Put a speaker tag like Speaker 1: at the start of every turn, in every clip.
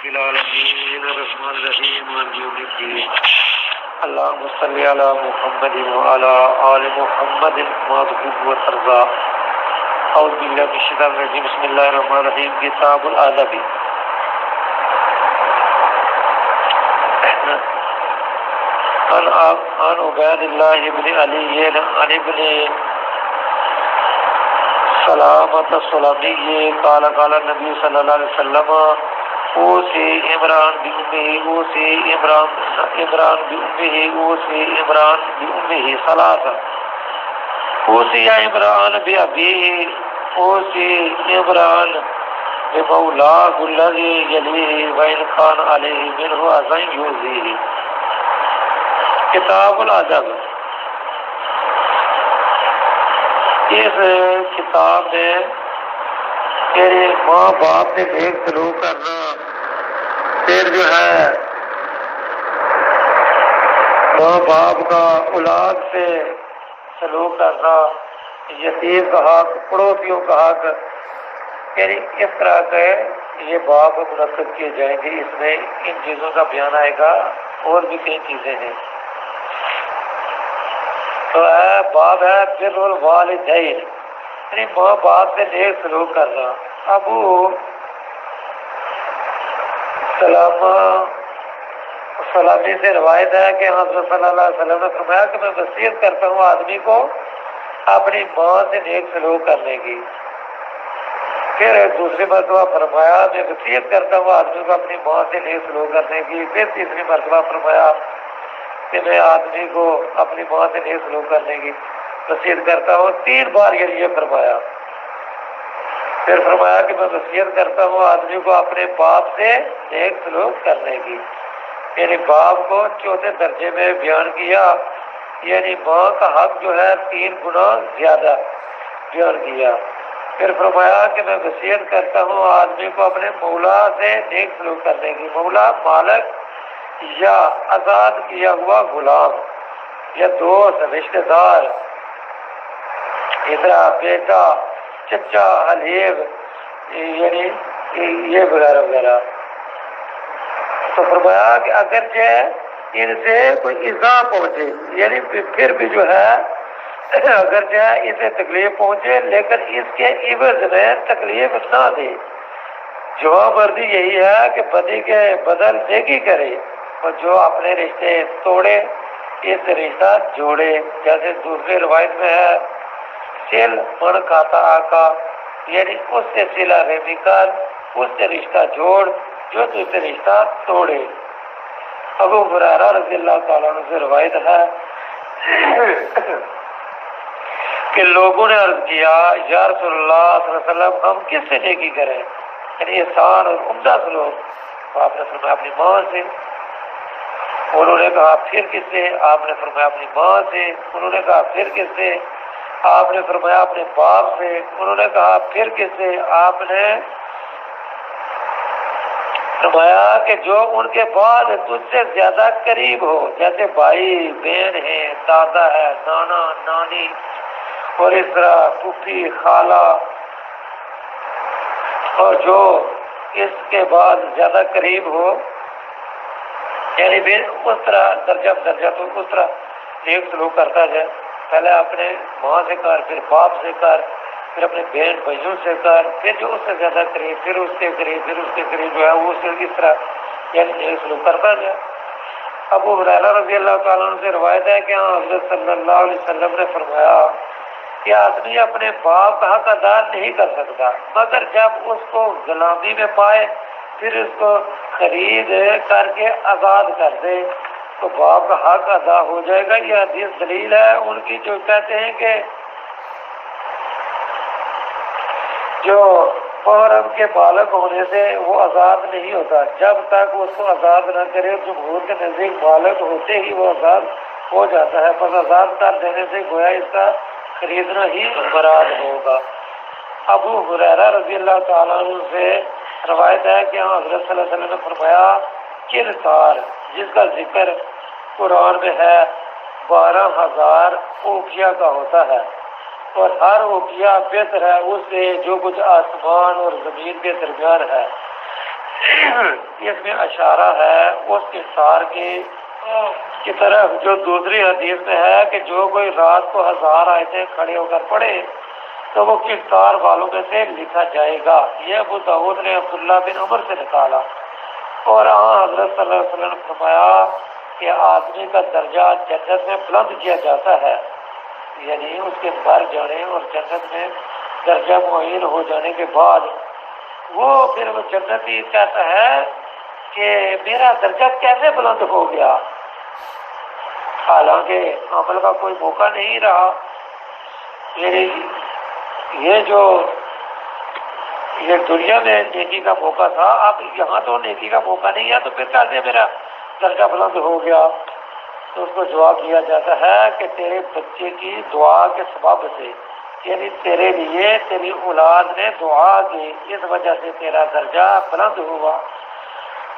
Speaker 1: العالمین الرحمن الرحیم مالک یوم الدین اللهم صل علی محمد وعلى آل محمد كما تحب وترضى اعوذ باللہ من الشیطان الرجیم بسم اللہ الرحمن الرحیم کتاب الادب عن عبید اللہ بن علی عن ابن سلامۃ السلمی قال قال النبی صلی اللہ علیہ وسلم اوصی عمران بأمه اوصی عمران بأمه اوصی عمران بأمه ثلاثا اوصی عمران بأبیه اوصی عمران بمولاه الذی یلیه وإن کان علیہ منه اذى یؤذیه۔ کتاب الادب، اس کتاب میں میرے ماں باپ نے نیک سلوک کرنا، پھر جو ہے ماں باپ کا اولاد سے سلوک کرنا، یتیم کا حق، پڑوسیوں کا حق، یعنی اس طرح کے یہ باب منعقد کیے جائیں گے۔ اس میں ان چیزوں کا بیان آئے گا، اور بھی کئی چیزیں ہیں۔ تو باب ہے بر الوالدین، یعنی ماں باپ سے نیک سلوک کرنا۔ ابو سلامی سے روایت ہے کہ حضرت صلی اللہ علیہ وسلم نے فرمایا کہ میں وصیت کرتا ہوں آدمی کو اپنی ماں سے نیک سلوک کرنے کی۔ پھر دوسری مرتبہ فرمایا میں وصیت کرتا ہوں آدمی کو اپنی ماں سے نیک سلوک کرنے کی۔ پھر تیسری مرتبہ فرمایا کہ میں آدمی کو اپنی ماں سے نیک سلوک کرنے کی وصیت کرتا ہوں۔ 3 بار یہ فرمایا۔ پھر فرمایا کہ میں وصیت کرتا ہوں آدمی کو اپنے باپ سے نیک سلوک کرنے کی، یعنی باپ کو 4 درجے میں بیان کیا، یعنی ماں کا حق جو ہے 3 گنا زیادہ بیان کیا۔ پھر فرمایا کہ میں وصیت کرتا ہوں آدمی کو اپنے مولا سے نیک سلوک کرنے کی۔ مولا مالک یا آزاد کیا ہوا غلام یا دوست، رشتہ دار، ادھر بیٹا، چچا، حلیب، یعنی یہ وغیرہ وغیرہ۔ تو فرمایا کہ اگرچہ ان سے کوئی ایذا پہنچے، یعنی پھر بھی جو ہے اگرچہ اسے تکلیف پہنچے لیکن اس کے عوض میں تکلیف نہ دے۔ جواب مردی یہی ہے کہ بدی کے بدل نیکی کرے، اور جو اپنے رشتے توڑے اس سے رشتہ جوڑے۔ جیسے دوسری روایت میں ہے سل من کھاتا آقا، یعنی اس سے صلہ رحمی کر، اس سے رشتہ جوڑ جو تجھ سے رشتہ توڑے۔ ابو ہریرہ رضی اللہ تعالیٰ عنہ سے روایت ہے کہ لوگوں نے عرض کیا یا رسول اللہ صلی اللہ علیہ وسلم ہم کس سے نیکی کریں، یعنی احسان اور عمدہ سلوک؟ تو آپ نے فرمایا اپنی ماں سے۔ انہوں نے کہا پھر کس سے؟ آپ نے فرمایا اپنی ماں سے۔ انہوں نے کہا پھر کس سے؟ آپ نے فرمایا اپنے باپ سے۔ انہوں نے کہا پھر کس سے؟ آپ نے فرمایا کہ جو ان کے بعد تجھ سے زیادہ قریب ہو، جیسے بھائی بہن ہے، دادا ہے، نانا نانی، اور اس طرح پھوپھی خالہ، اور جو اس کے بعد زیادہ قریب ہو، یعنی پھر اس طرح درجہ درجہ تو اس طرح نیک سلوک کرتا جائے۔ پہلے اپنے ماں سے کر، پھر باپ سے کر، پھر اپنے بہن بھائیوں سے کر، پھر جو اس سے زیادہ قریب، پھر اس کے قریب، پھر اس کے قریب جو ہے وہ اس طرح یعنی نیک سلوک کرتا جائے۔ ابو ہریرہ رضی اللہ تعالیٰ عنہ سے روایت ہے کہ حضرت صلی اللہ علیہ وسلم نے فرمایا کہ آدمی اپنے باپ کا حق ادا نہیں کر سکتا مگر جب اس کو غلامی میں پائے، پھر اس کو خرید کر کے آزاد کر دے تو باپ کا حق ادا ہو جائے گا۔ یہ حدیث دلیل ہے ان کی جو کہتے ہیں کہ جو محرم کے بالغ ہونے سے وہ آزاد نہیں ہوتا، جب تک اس کو آزاد نہ کرے جمہور کے نزدیک بالغ ہوتے ہی وہ آزاد ہو جاتا ہے، بس آزاد کر دینے سے گویا اس کا خریدنا ہی مراد ہوگا۔ ابو ہریرہ رضی اللہ تعالیٰ عنہ سے روایت ہے کہ حضرت صلی اللہ علیہ وسلم نے فرمایا کردار جس کا ذکر قرآن میں ہے 12,000 اوقیہ کا ہوتا ہے، اور ہر اوقیہ بہتر ہے اس سے جو کچھ آسمان اور زمین کے درمیان ہے۔ اس میں اشارہ ہے اس کفار کی طرف جو دوسری حدیث میں ہے کہ جو کوئی رات کو 1000 آیتیں کھڑے ہو کر پڑھے تو وہ کفار والوں میں سے لکھا جائے گا۔ یہ ابو داؤد نے عبداللہ بن عمر سے نکالا۔ اور حضرت صلی اللہ علیہ وسلم نے فرمایا کہ آدمی کا درجہ جنت میں بلند کیا جاتا ہے، یعنی اس کے مر جانے اور جنت میں درجہ معین ہو جانے کے بعد وہ پھر وہ جنتی کہتا ہے کہ میرا درجہ کیسے بلند ہو گیا، حالانکہ عمل کا کوئی موقع نہیں رہا۔ یہ جو یہ دنیا میں نیکی کا موقع تھا، اب یہاں تو نیکی کا موقع نہیں ہے، تو پھر کیسے میرا درجہ بلند ہو گیا؟ تو اس کو جواب دیا جاتا ہے کہ تیرے بچے کی دعا کے سبب سے، یعنی تیرے لیے تیری اولاد نے دعا کی، اس وجہ سے تیرا درجہ بلند ہوا۔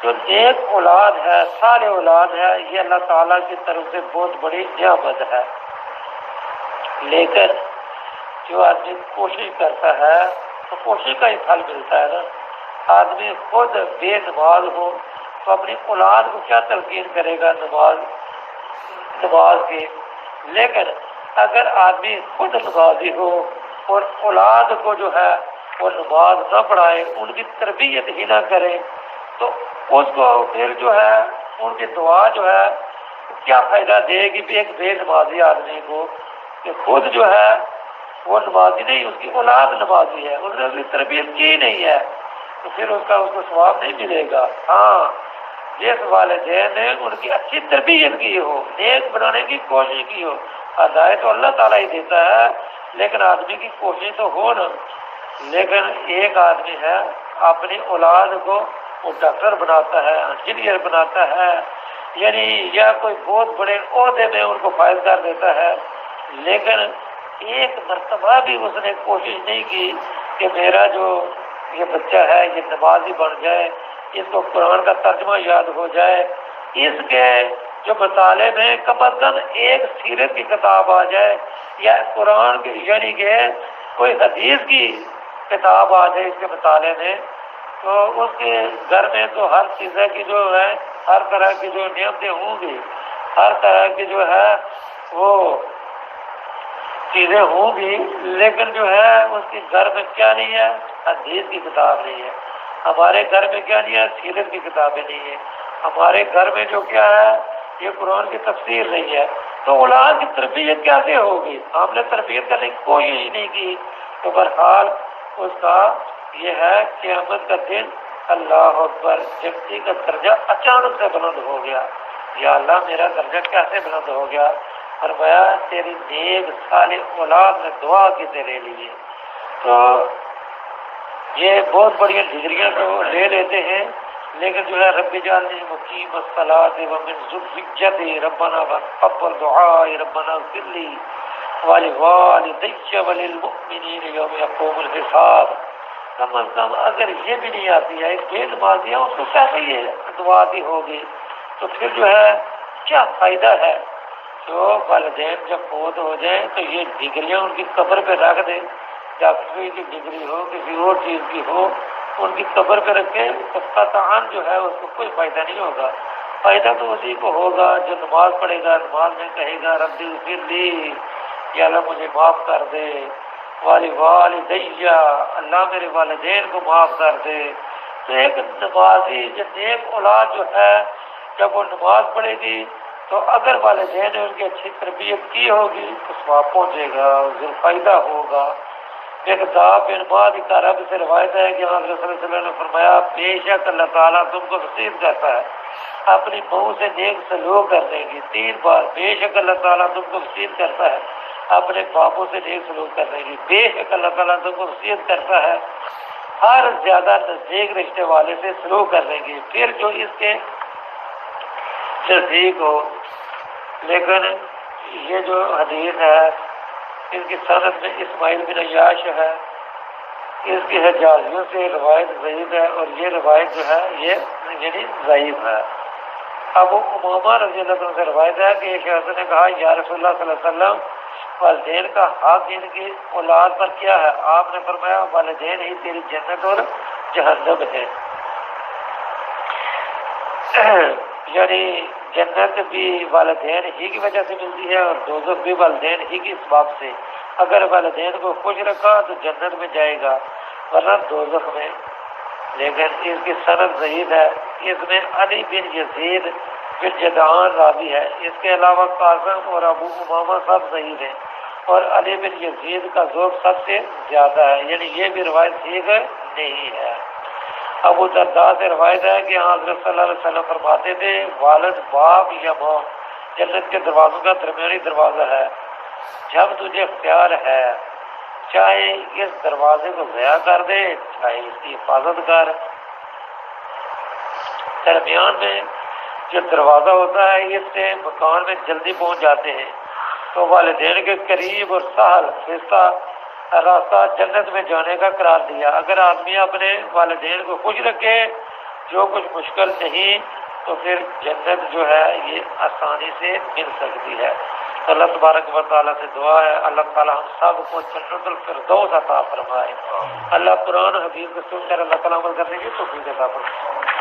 Speaker 1: جو نیک اولاد ہے، صالح اولاد ہے، یہ اللہ تعالیٰ کی طرف سے بہت بڑی نعمت ہے۔ لیکن جو آدمی کوشش کرتا ہے تو کوشش کا ہی پھل ملتا ہے نا۔ آدمی خود بے نماز ہو تو اپنی اولاد کو کیا تلقین کرے گا نماز کی؟ لیکن اگر آدمی خود نمازی ہو اور اولاد کو جو ہے وہ نماز نہ پڑھائے، ان کی تربیت ہی نہ کرے، تو اس کو پھر جو ہے ان کی دعا جو ہے کیا فائدہ دے گی ایک بے نمازی آدمی کو کہ خود جو ہے وہ نمازی نہیں، اس کی اولاد نمازی ہے، اس نے اس کی تربیت کی نہیں ہے، تو پھر اس کو ثواب نہیں ملے گا۔ ہاں، جس والدین نے ان کی اچھی تربیت کی ہو، نیک بنانے کی کوشش کی ہو، ہدایت تو اللہ تعالیٰ ہی دیتا ہے، لیکن آدمی کی کوشش تو ہو نا۔ لیکن ایک آدمی ہے اپنی اولاد کو وہ ڈاکٹر بناتا ہے، انجینئر بناتا ہے، یعنی یا کوئی بہت بڑے عہدے میں ان کو فائز کر دیتا ہے، لیکن ایک مرتبہ بھی اس نے کوشش نہیں کی کہ میرا جو یہ بچہ ہے یہ نمازی بن جائے، اس کو قرآن کا ترجمہ یاد ہو جائے، اس کے جو مطالعے میں کم از کم ایک سیرت کی کتاب آ جائے، یا قرآن کی یعنی کہ کوئی حدیث کی کتاب آ جائے اس کے مطالعے میں، تو اس کے گھر میں تو ہر چیز کی جو ہے، ہر طرح کی جو نعمتیں ہوں گی، ہر طرح کی جو ہے وہ چیزیں ہوں گی، لیکن جو ہے اس کے گھر میں کیا نہیں ہے؟ حدیث کی کتاب نہیں ہے۔ ہمارے گھر میں کیا نہیں ہے؟ سیرت کی کتابیں نہیں ہیں۔ ہمارے گھر میں جو کیا ہے؟ یہ قرآن کی تفسیر نہیں ہے۔ تو اولاد کی تربیت کیسے ہوگی؟ ہم نے تربیت کرنے کی کوشش ہی نہیں کی، تو بہرحال اس کا یہ ہے قیامت کا دن اللہ اکبر جنتی کا درجہ اچانک سے بلند ہو گیا۔ یا اللہ میرا درجہ کیسے بلند ہو گیا؟ فرمایا تیری نیک صالح اولاد نے دعا کی تیرے لیے۔ تو یہ بہت بڑی ڈگریاں تو لے لیتے ہیں، لیکن جو ہے رب جعلنی مقیم الصلاۃ ومن ذریتی ربنا وتقبل دعائی ربنا اغفر لی ولوالدی وللمؤمنین یوم یقوم الحساب۔ کم از کم اگر یہ بھی نہیں آتی ہے، ایک بے نمازی ہے، اس کو کیسے یہ دعا دی ہوگی؟ تو پھر جو ہے کیا فائدہ ہے؟ جو والدین جب فوت ہو جائیں تو یہ ڈگریاں ان کی قبر پہ رکھ دیں، ڈاکٹری کی ڈگری ہو، کسی اور چیز کی ہو، ان کی قبر پہ رکھے، تو قطعاً جو ہے اس کو کوئی فائدہ نہیں ہوگا۔ فائدہ تو اسی کو ہوگا جو نماز پڑھے گا، نماز میں کہے گا ربی اغفر لی، یا اللہ مجھے معاف کر دے، والدی اللہ میرے والدین کو معاف کر دے۔ تو ایک نمازی جو نیک اولاد جو ہے جب وہ نماز پڑھے گی تو اگر والدین نے ان کی اچھی تربیت کی ہوگی تو ثواب پہنچے گا، فائدہ ہوگا۔ مقداد بن معد کا رب سے روایت ہے کہ حضرت صلی اللہ علیہ وسلم نے فرمایا بے شک اللہ تعالیٰ تم کو نصیحت کرتا ہے اپنی بہو سے نیک سلوک کرنے کی۔ 3 بار بے شک اللہ تعالیٰ تم کو نصیحت کرتا ہے اپنے باپوں سے نیک سلوک کرنے کی، بے شک اللہ تعالیٰ تم کو نصیحت کرتا ہے ہر زیادہ نزدیک رشتے والے سے سلوک کرنے کی، پھر جو اس کے نزدیک ہو۔ لیکن یہ جو حدیث ہے اس کی سند میں اسماعیل بن عیاش ہے، اس کی حجازیوں سے روایت ضعیف ہے، اور یہ روایت جو ہے یہ یعنی ضعیف ہے۔ ابو امامہ رضی اللہ عنہ سے روایت ہے کہ ایک شخص نے کہا یا رسول اللہ صلی اللہ علیہ وسلم والدین کا حق ان کی اولاد پر کیا ہے؟ آپ نے فرمایا والدین ہی تیری جنت اور جہنم ہے۔ یعنی جنت بھی والدین ہی کی وجہ سے ملتی ہے اور دوزخ بھی والدین ہی کی اسباب سے. اگر والدین کو خوش رکھا تو جنت میں جائے گا ورنہ دوزخ میں. لیکن اس کی سند ضعیف ہے. اس میں علی بن یزید بن جدعان راوی ہے. اس کے علاوہ قاسم اور ابو امامہ سب ضعیف ہیں اور علی بن یزید کا ذوق سب سے زیادہ ہے، یعنی یہ بھی روایت ٹھیک نہیں ہے. ابو درداء سے روایت ہے کہ حضرت صلی اللہ علیہ وسلم فرماتے تھے والد باپ یا ماں جنت کے دروازوں کا درمیانی دروازہ ہے. جب تجھے اختیار ہے چاہے اس دروازے کو ضیاع کر دے چاہے اس کی حفاظت کر. درمیان میں جو دروازہ ہوتا ہے اس سے مکان میں جلدی پہنچ جاتے ہیں. تو والدین کے قریب اور سہل رشتہ راستہ جنت میں جانے کا قرار دیا. اگر آدمی اپنے والدین کو خوش رکھے جو کچھ مشکل نہیں تو پھر جنت جو ہے یہ آسانی سے مل سکتی ہے. اللہ تبارک و تعالیٰ سے دعا ہے اللہ تعالیٰ ہم سب کو جنت الفردوس عطا فرمائے. اللہ قرآن حدیث کو سن کر اللہ تعالیٰ عمل کرنے کی توفیق عطا فرمائے.